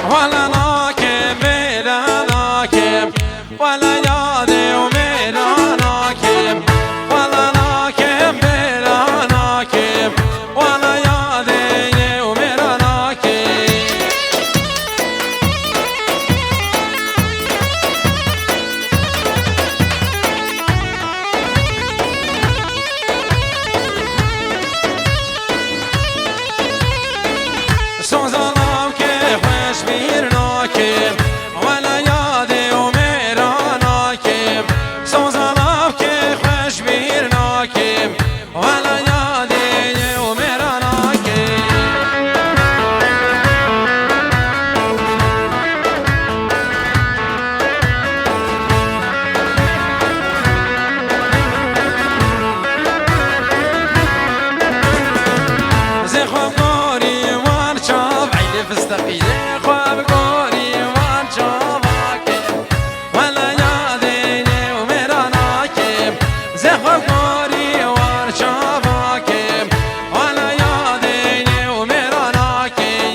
ولا ناكب بلا ناكب ولا يادي وملا ناكب ولا ناكب بلا ناكب ولا يادي وملا ناكب سوزانم که خوش بیر ناکب ولا یادی و میرا ناکب سوزانم که خوش بیر ناکب ولا یادی و میرا ناکب زی خواب گاری وان چاب عیل فستقی زی خواب گاری وان چاب آکب ولا یادی و میرا ناکب زی خواب گاری وان چاب آکب ولا یادی و میرا ناکب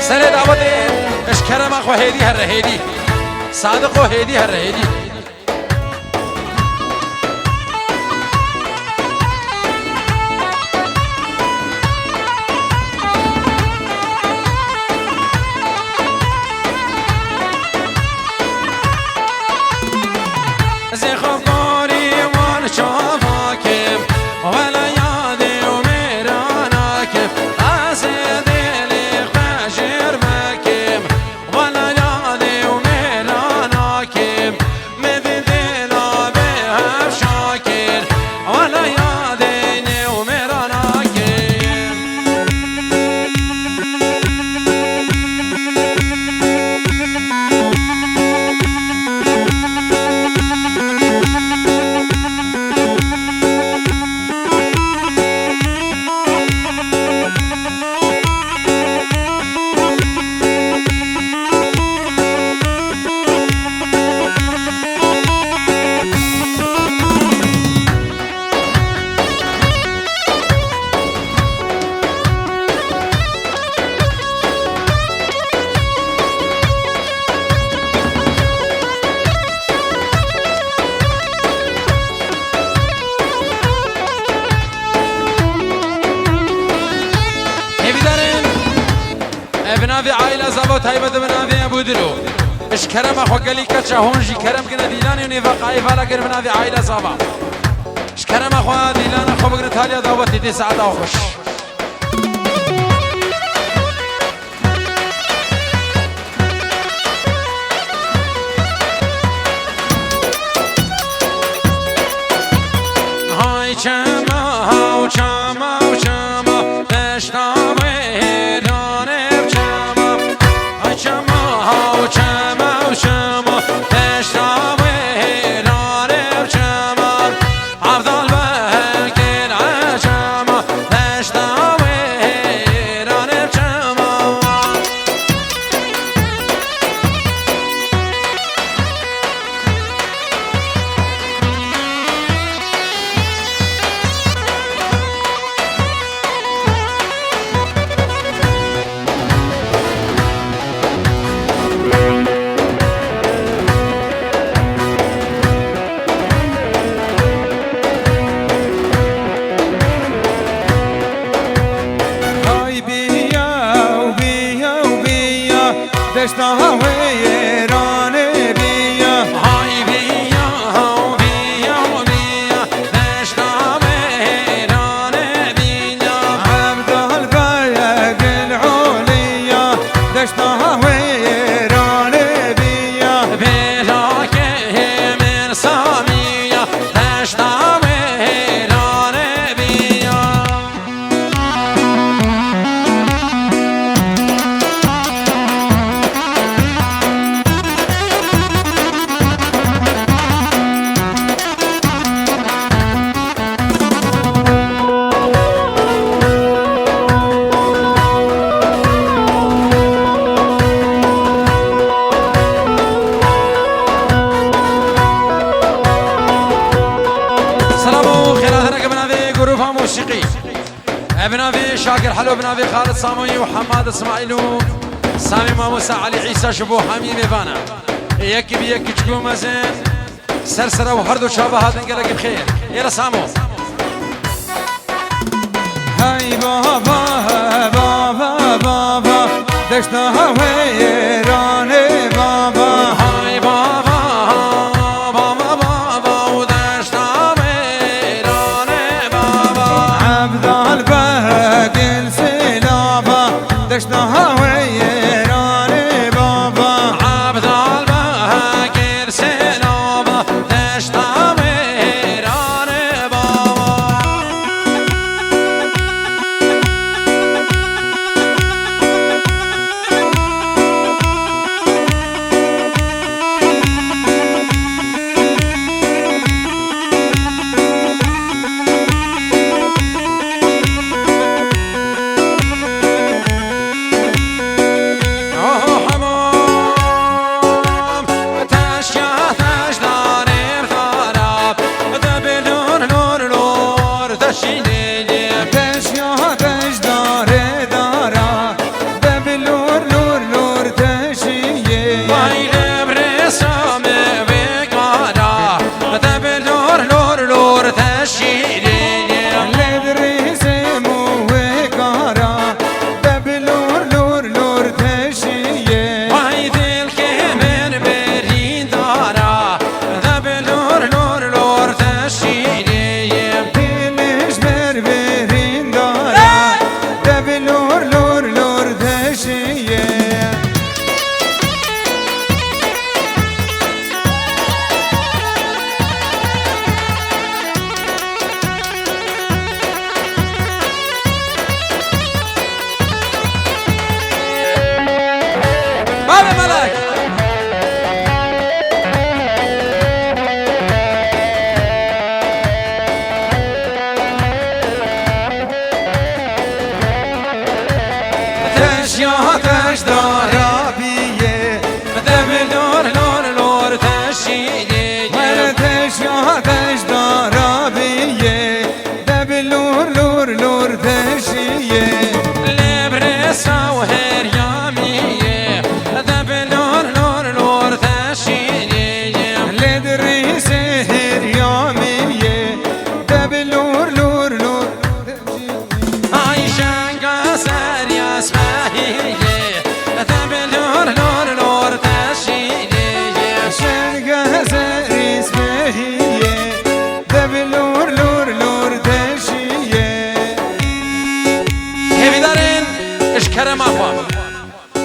سر دعوت اشکرم اخو هیدی هر هیدی صادق و هیدی هر هیدی زی خواب گاری وان چاب آکب ولا یادی و میرا ناکب از دلی خشیر مکب ولا یادی و میرا ناکب مدی دلا به هر شاکر ولا یادی و میرا ناکب بنافي عائلة زبط هايبة بنافي أبو درو إش كرم أخو قلي كتشا هونجي كرم كنا ديلاني ونفاق عايفة لكن بنافي عائلة زبط إش كرم أخو ديلان أخو بقنا تاليا ضوبتي دي ساعة أخوش هاي چما هاو چما و چما دشتا ویرانه چما هاي چما هاو چما و چما دشتا ویرانه چما عبدال بکن چما دشتا ویرانه چما دشتا ویرانه بیا های بیا ها بیا بیا دشتا ویرانه بیا عبدال برگ العلیا دشتا ویرانه بیا بلا که من سامیا دشتا ویرانه بیا شاكر حلو بن ابي خالد صاموي وحماد اسماعيل سامي ماموسا علي عيسى شبو حميد فانا يك بيك تقوم زين سرسره وهردو شابه هذا نقلك بخير يلا سامو هاي بابا بابا بابا دشنا ويراني بابا هاي بابا بابا بابا ودشنا ويراني بابا عبد الباقي سلابا دشنا ويراني بابا عبد الباقي سلابا دشنا ويراني بابا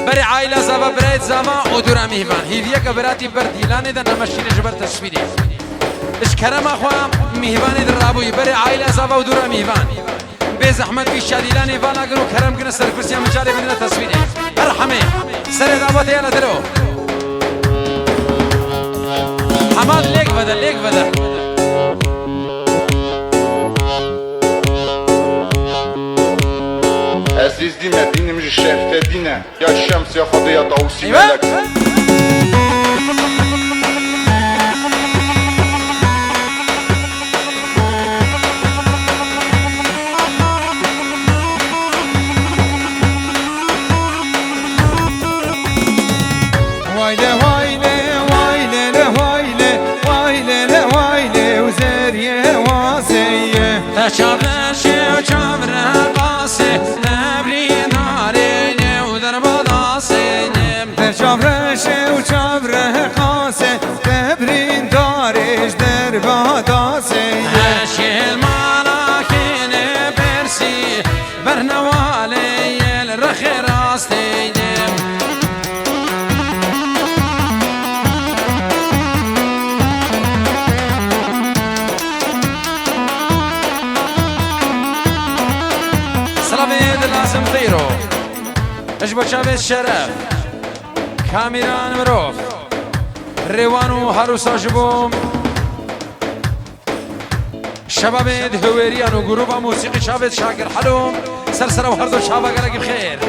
بري عائلة زوا بريد زوا ودورا مهوان هيديا كبراتي برديلاني دا نمشيني جبر تصويري اش كرم اخوام مهواني در رابوي بري عائلة زوا ودورا مهوان بيز احمد بيشاديلاني فانا قنو كرم قنا سر كرسيا مجالي بدنا تصويري ارحمي سر دعوتي يلا درو حماد ليك بدل ليك بدل عزیز دینه دینم شرفت دینه یا شمس یا خدا یا داوسی ملک وایله وایله وایله وایله وایله وایله وزریه واسیه تشابش و چابره قاسه چابرشه و چابره قاسه تبرین دارش در باداسه هشیل مالاکین برسی برنوالی الرخ راستینم سلامید لازم غیرو اجبو چابز شرف كاميران مروف ريوانو هاروسا جبوم شباب هويريان وجروب موسيقي شابت شاكر حلوم سرسرة وهردو شابا قالك بخير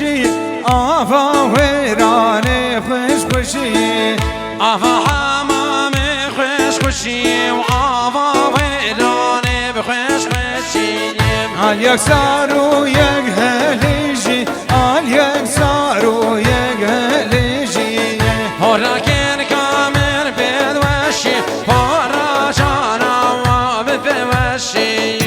خوشی آوا ویران خوش خوشی آوا حمام خوش خوشی و آوا ویران خوش خوشی آل یک سارو یک هلیجی آل یک سارو یک هلیجی هورا کن کامل بدوشی هورا جانا بدوشی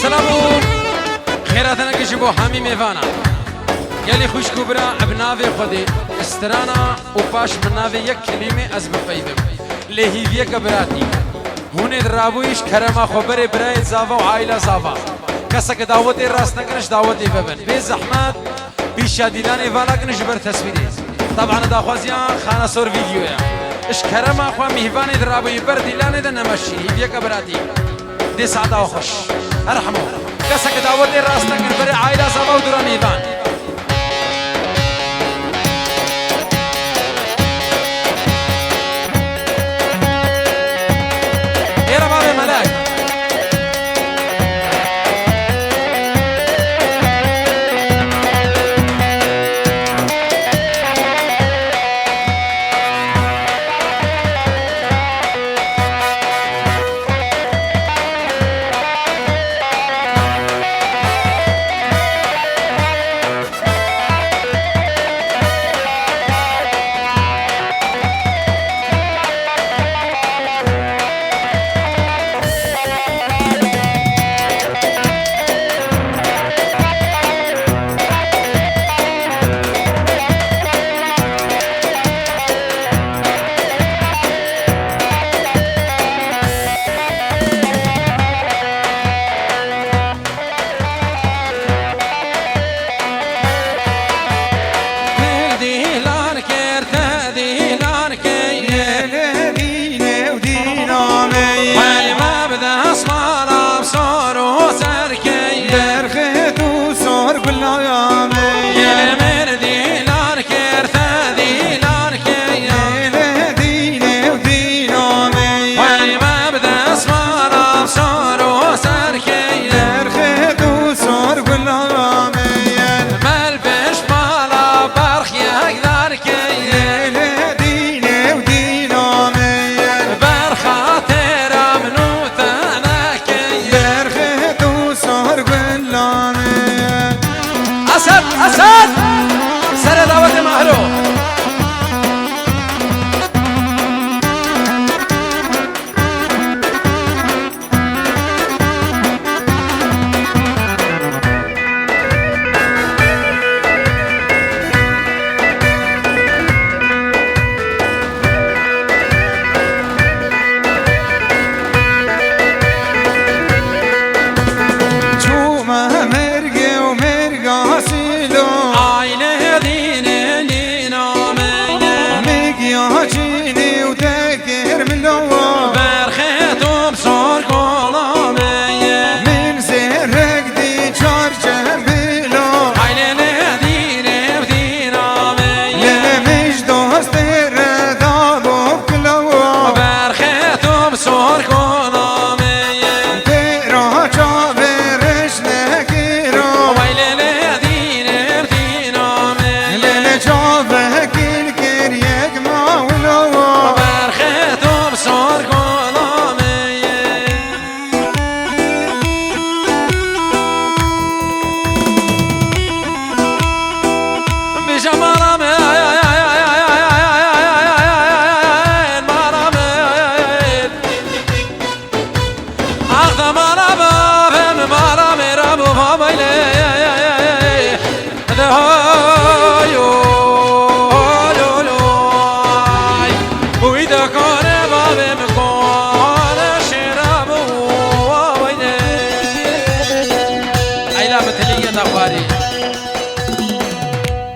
سلامون خیراتنا کشی بو همی میوانا گلی خوش کبرا ابناوی خودی استرانا و پاش مناوی یک کلمه از بفیدم لهیویه کبراتی هونه درابویش کرما خبر برای زاوا و عائله زاوا کسا که دعوتی راست نکنش دعوتی ببن بی زحمت بی شادیلانی والا کنش بر تصویری طبعا داخوازیان خانه سور ویدیویا اش کرما خواه میهوانی درابوی بر دیلانی ده نمشی هیویه کبراتی دي سعادة وخش ارحموا كسك دعوتي راسنا كن بري عائلة زاوا ودورا ميدان يا ربابي ملاك أسد سر دعوة مهرو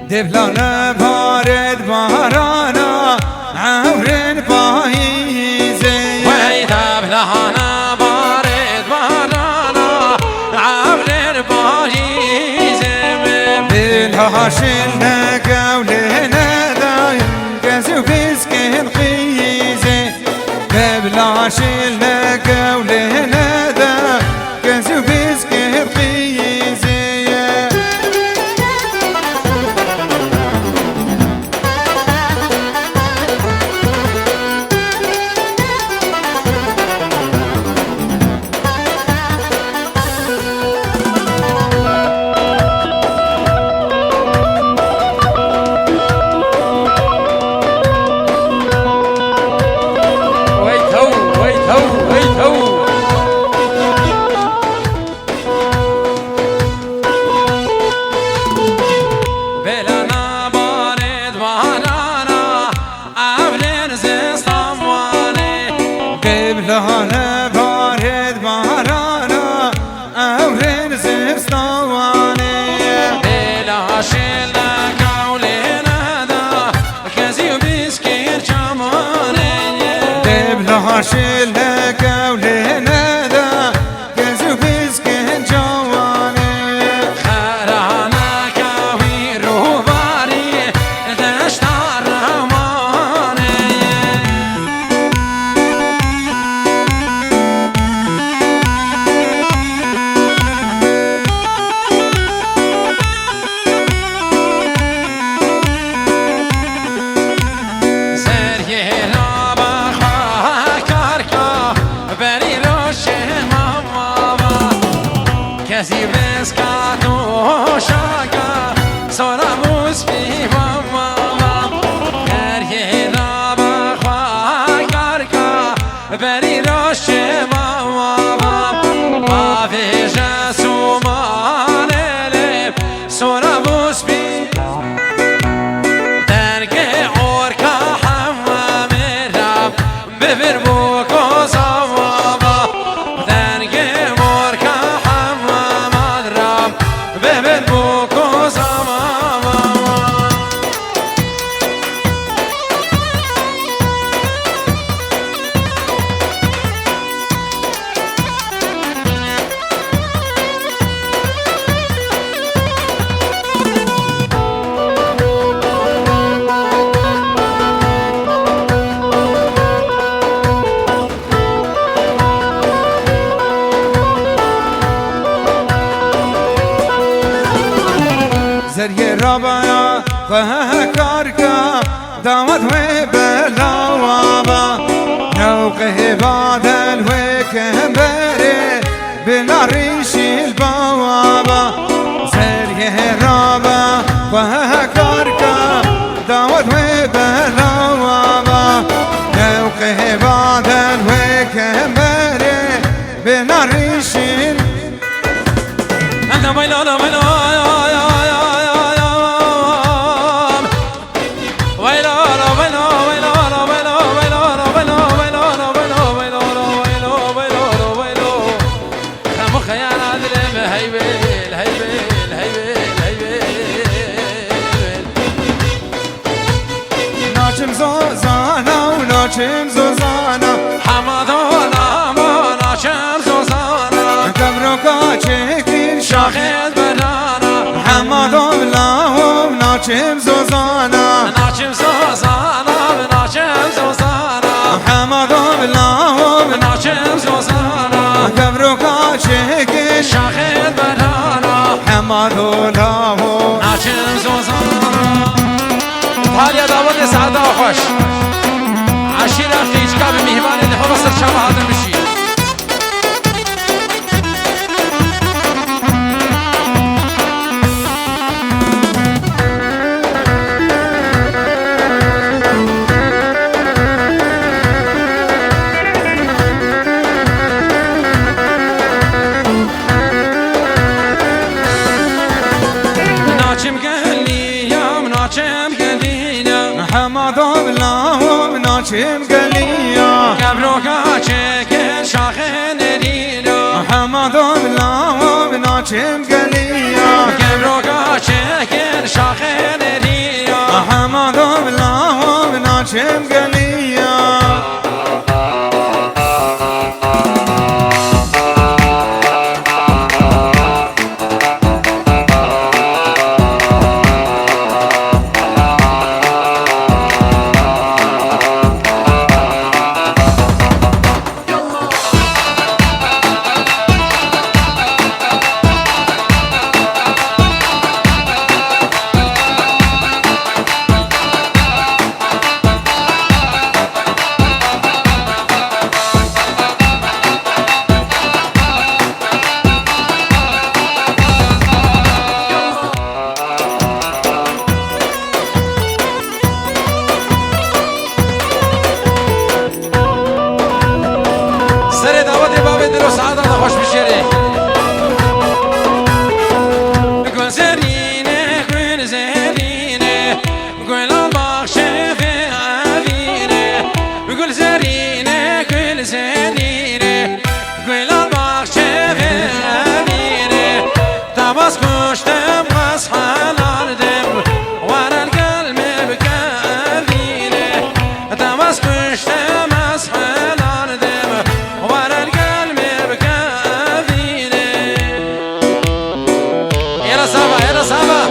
دبلانه بارد بارانا عورن پاییزه وی دبلانه بارد بارانا عورن پاییزه هاشل قولنا دا كزو بسكن قيزي بلاشل قولنا دا كزو بسكن قيزي قبلها بارد بارانا أورين زفستواني بلا شلنا قولنا دا كزيو بسكير جماني قبلها شل قولنا دا كزو بسكن جواني خرانا كاوي روباري دشتار رماني کسی بس کاتو شاکا سورا موسفی ماما هر یه را بخوا کارکا بری روش ماما آفی جسو مانه سورا موسفی درگه اورکا حمام رم ببر بوکو زماما درگه مورکا ببر بوکو زماما زرية رابعة فهكاركا دعوت وبلا وابا نوقه بعد الوكبري بلا ريش البوابة زرية رابعة فهكاركا دعوت وبلا وابا نوقه بعد الوكبري بلا ريش أنا ويلا ناچم زوزانا و ناچم زوزانا حمادانا ما ناچم زوزانا قبرو کاچکین شاخت برانا حمادو بلاو ناچم زوزانا ناچم زوزانا ناچم زوزانا حمادو بلاو ناچم زوزانا قبرو کاچکین شاخت برانا حمادو لاو ناچم زوزانا حاليا داود سعادة وخوش عشيرة قيجكا بمهمان اللي هو بصر شامة هذا المشي ناچم قلي يا مناچم حمادو بلاو ناچم گلیا قبرو کاچکن شاخن دینا حمادو بلاو ناچم گلیا قبرو کاچکن شاخن دینا حمادو بلاو ناچم گلیا امیر و سعادت خوش بشیری گل زرینه گل زرینه گل بخش فعلینه گل زرینه گل زرینه گل بخش فعلینه تماس کشتم از حلاردم ور القلب بکوینه تماس کشتم از حلاردم ور القلب بکوینه يلا سابا يلا سابا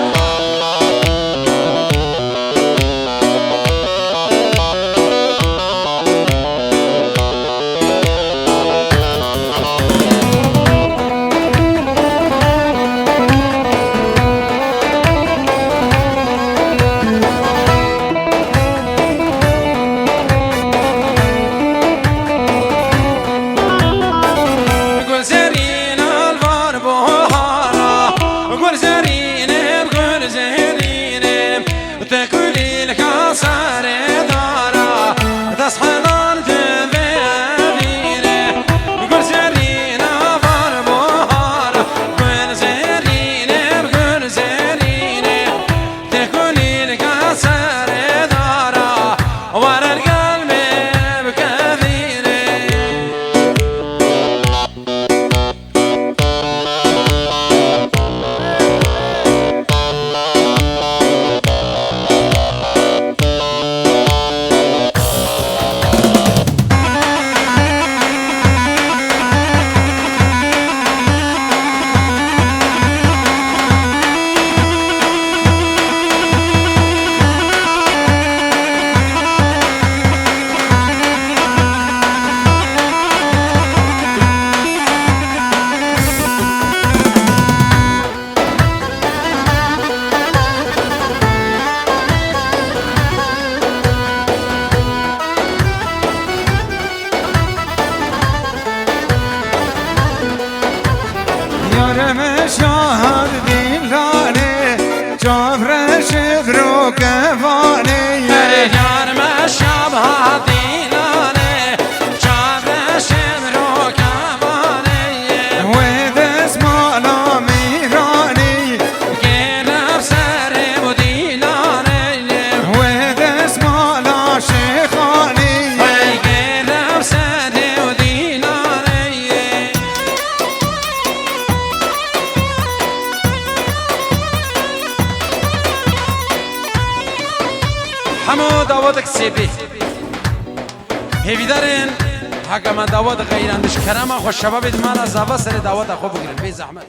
قول زرين الفار بوهارا قول زرين بقول زرين تقولي لك صار دارا تصحى نار تبينه قول زرين الفار بوهارا قول زرين بقول زرين تقولي لك صار دارا ورا القلب بكثيره یارم شاهد دیلانه جافرش درو کفانه یار مشابه دیلانه چابرش رو کمانه و دست مالا میرانی گلب سر و دیلانه و دست مالا شیخانی گلب سر و دیلانه همو داوود کسیبی هیویدارین حکم داوود غیراندش کرم خوش شباب مال زاوا سر داوود خوب بگیرن بی زحمت